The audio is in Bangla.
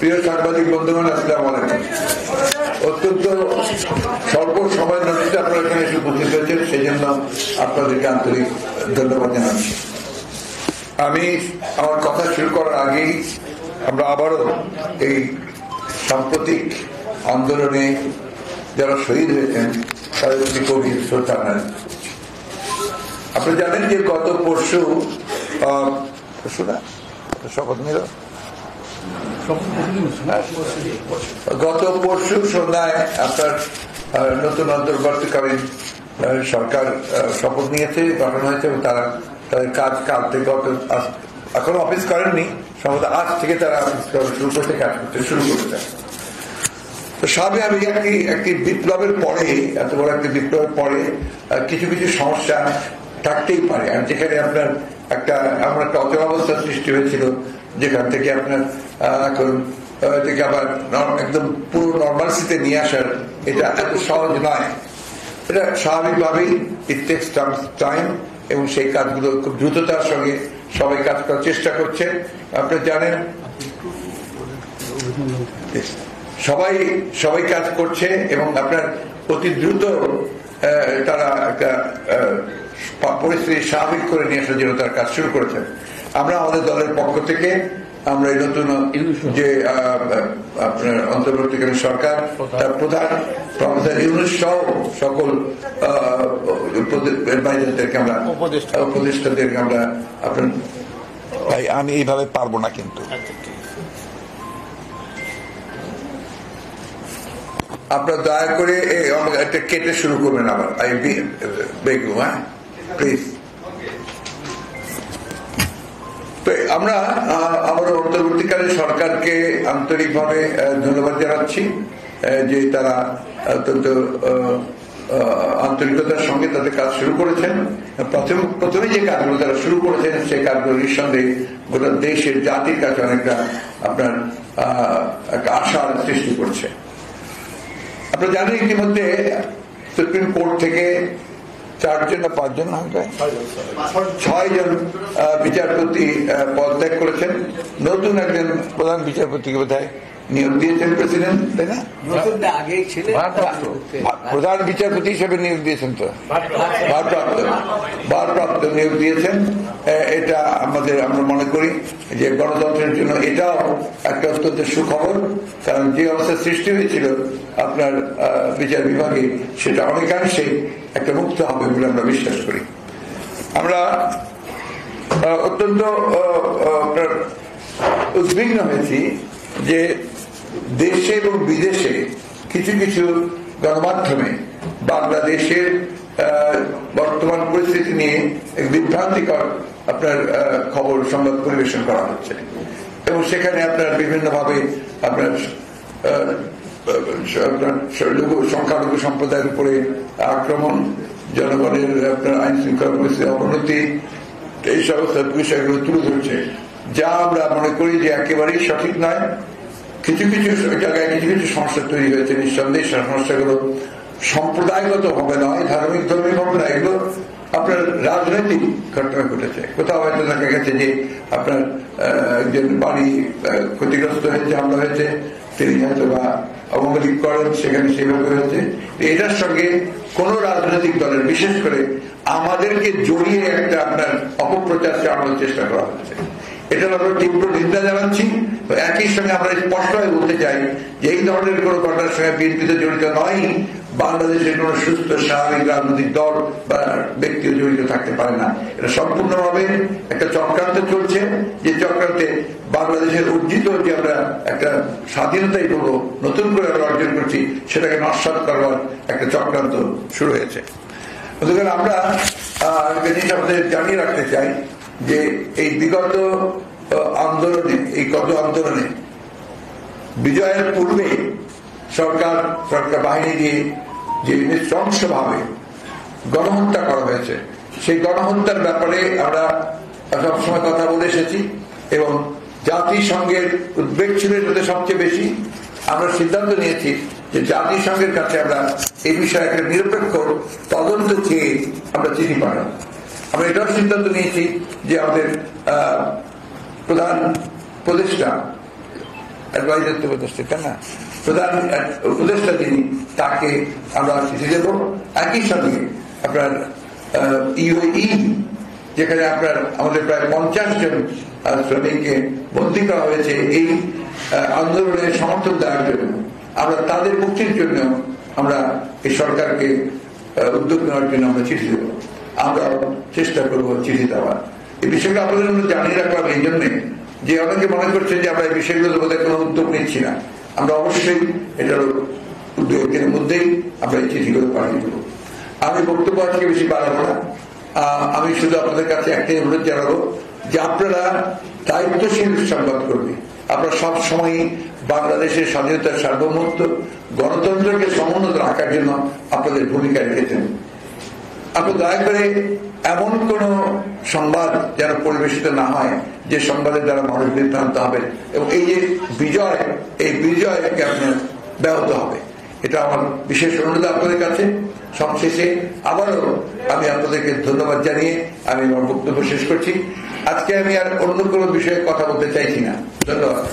প্রিয় সাংবাদিক বন্ধুগণ, আসসালামু আলাইকুম। অত্যন্ত স্বল্প সময়ের নোটিশে আপনারা এখানে এসে উপস্থিত হয়েছেন, সেই জন্য আপনাদেরকে আন্তরিক ধন্যবাদ জানাচ্ছি। আমি আমার কথা শুরু করার আগেই আমরা আবারও এই সাম্প্রতিক আন্দোলনে যারা শহীদ হয়েছেন তাদের প্রতি গভীর শ্রদ্ধা জানাই। আপনি জানেন যে গত পরশু সন্ধ্যায় আপনার নতুন অন্তর্বর্তীকালীন সরকার শপথ নিয়েছে, গঠন হয়েছে এবং তারা তাদের কাজ কাল থেকে এখনো অফিস করেননি, সম্ভবত আজ থেকে তারা অফিস শুরু করতে কাজ করতে শুরু করেছে। তো স্বাভাবিক একটি বিপ্লবের পরে, এত বড় একটি বিপ্লবের পরে কিছু কিছু সমস্যা থাকতেই পারে। আর যেখানে আপনার এমন একটা অচলাবস্থা সৃষ্টি হয়েছিল, যেখান থেকে আপনার এখন থেকে আবার একদম পুরো নর্মালসিতে নিয়ে আসার এটা এত সহজ নয়। এটা স্বাভাবিকভাবেই ইট টেকস টাইম এবং সেই কাজগুলো খুব দ্রুততার সঙ্গে সবাই কাজ করার চেষ্টা করছে। আপনারা জানেন সবাই কাজ করছে এবং আপনার অতি দ্রুত তারা একটা পরিস্থিতি স্বাভাবিক করে নিয়ে আসার জন্য তারা কাজ শুরু করেছেন। আমরা আমাদের দলের পক্ষ থেকে আমরা এই নতুন যে আপনার অন্তর্বর্তীকালীন সরকার তার প্রধান প্রফেসর ইউনূস সহ সকল উপদেষ্টাদেরকে আমরা আপনার ভাই আমি এইভাবে পারবো না, কিন্তু আপনার দয়া করে একটা কেটে শুরু করবেন আবার। হ্যাঁ প্লিজ। আমরা আমার অন্তর্বর্তীকালীন সরকারকে আন্তরিকভাবে ধন্যবাদ জানাচ্ছি যে তারা অত্যন্ত আন্তরিকতার সঙ্গে তাদের কাজ শুরু করেছেন। প্রথমে যে কাজগুলো তারা শুরু করেছেন সেই কাজগুলো নিঃসন্দেহে গোটা দেশের জাতির কাছে অনেকটা আপনার আশার সৃষ্টি করছে। আপনারা জানেন ইতিমধ্যে সুপ্রিম কোর্ট থেকে 4 জন না 5 জন 6 জন বিচারপতি পদত্যাগ করেছেন। নতুন একজন প্রধান বিচারপতিকে বোধহয় নিয়োগ দিয়েছেন প্রেসিডেন্ট, তাই না? প্রধান বিচারপতি হিসেবে নিয়োগ দিয়েছেন, তো ভারপ্রাপ্ত নিয়োগ দিয়েছেন। এটা আমরা মনে করি যে গণতন্ত্রের জন্য এটাও একটা অত্যন্ত সুখবর, কারণ যে অবস্থা সৃষ্টি হয়েছিল আপনার বিচার বিভাগে সেটা অনেকাংশে একটা মুক্ত হবে বলে আমরা বিশ্বাস করি। আমরা অত্যন্ত উদ্বিগ্ন হয়েছি যে দেশে এবং বিদেশে কিছু কিছু গণমাধ্যমে বাংলাদেশের বর্তমান পরিস্থিতি নিয়ে বিভ্রান্তিকর আপনার খবর সংবাদ পরিবেশন করা হচ্ছে এবং সেখানে আপনার বিভিন্নভাবে আপনার সংখ্যালঘু সম্প্রদায়ের উপরে আক্রমণ, জনগণের আপনার আইন শৃঙ্খলা পরিস্থিতির অবনতি, এই সমস্ত বিষয়গুলো তুলে ধরছে, যা আমরা মনে করি যে একেবারেই সঠিক নয়। কিছু কিছু জায়গায় কিছু কিছু সমস্যা তৈরি হয়েছে, নিঃসন্দেহে সমস্যাগুলো সম্প্রদায়গত ভাবে নয়, ধর্মিক ভাবে নয়, এগুলো আপনার রাজনৈতিক ঘটনা ঘটেছে। কোথাও হয়তো দেখা গেছে যে আপনার একজন বাড়ি ক্ষতিগ্রস্ত হয়েছে, হামলা হয়েছে, তিনি হয়তো বা অবমাননা করেন, সেখানে সেভাবে হয়েছে। এটার সঙ্গে কোন রাজনৈতিক দলের, বিশেষ করে আমাদেরকে জড়িয়ে একটা আপনার অপপ্রচার চালানোর চেষ্টা করা হচ্ছে। এটা আমরা তীব্র নিন্দা জানাচ্ছি। একই সঙ্গে আমরা স্পষ্টভাবে বলতে চাই যে এই ধরনের কোন ঘটনার সঙ্গে বিএনপিতে জড়িত নয়, বাংলাদেশের কোন সুস্থ স্বাভাবিক রাজনৈতিক দল বা ব্যক্তিও জড়িত থাকতে পারে না। এটা সম্পূর্ণভাবে একটা চক্রান্ত চলছে, যে চক্রান্তে বাংলাদেশের অর্জিত যে আমরা একটা স্বাধীনতাই বলবো নতুন করে আমরা অর্জন করছি, সেটাকে নস্যাৎ করবার একটা চক্রান্ত শুরু হয়েছে। আমরা একটা জিনিস আমাদের জানিয়ে রাখতে চাই যে এই বিগত আন্দোলনে, এই গত আন্দোলনে বিজয়ের পূর্বে সরকার বাহিনী দিয়ে যে নৃশংসভাবে গণহত্যা করা হয়েছে, সেই গণহত্যার ব্যাপারে আমরা সবসময় কথা বলে এসেছি এবং জাতিসংঘের উদ্বেগ ছিল এটাতে সবচেয়ে বেশি। আমরা সিদ্ধান্ত নিয়েছি যে জাতিসংঘের কাছে আমরা এই বিষয়ে একটা নিরপেক্ষ তদন্ত চেয়ে আমরা চিঠি পাঠাবো। আমরা এটাও সিদ্ধান্ত নিয়েছি যে আমাদের প্রধান উপদেষ্টা অ্যাডভাইজার তো উপদেষ্টা তাই না, প্রধান উপদেষ্টা যিনি, তাকে আমরা চিঠি দেব। একই সঙ্গে আপনার ইউএই, যেখানে আপনার আমাদের প্রায় 50 জন শ্রমিককে বন্দী করা হয়েছে এই আন্দোলনের সমর্থন দেওয়ার জন্য, আমরা তাদের মুক্তির জন্য আমরা এই সরকারকে উদ্যোগ নেওয়ার জন্য আমরা চিঠি দেব। আমরা চেষ্টা করব চিঠি দেওয়ার। এই বিষয়গুলো আপনাদের জন্য জানিয়ে রাখলাম এই জন্যে যে অনেকে মনে করছেন যে আমরা এই বিষয়গুলো বোধহয় কোনো উদ্যোগ নিচ্ছি না। আমরা অবশ্যই এটার উদ্যোগের মধ্যেই আমরা এই চিঠিগুলো পাঠিয়ে দেবো। আমি বক্তব্য আজকে বেশি বাড়াবো না। আমি শুধু আপনাদের কাছে একটাই অনুরোধ জানাবো যে আপনারা দায়িত্বশীল সংবাদ করবে। আপনারা সব সময় বাংলাদেশের স্বাধীনতার সার্বভৌমত্ব, গণতন্ত্রকে সমুন্নত রাখার জন্য আপনাদের ভূমিকা রেখেছেন। আপনি দয়া করে এমন কোন সংবাদ যেন পরিবেশিত না হয় যে সংবাদের দ্বারা মানুষ বিভ্রান্ত হবে এবং এই যে বিজয়, এই বিজয়কে আপনার ব্যাহত হবে। এটা আমার বিশেষ অনুরোধ আপনাদের কাছে। সবশেষে আবারও আমি আপনাদেরকে ধন্যবাদ জানিয়ে আমি আমার বক্তব্য শেষ করছি। আজকে আমি আর অন্য কোনো বিষয়ে কথা বলতে চাইছি না। ধন্যবাদ।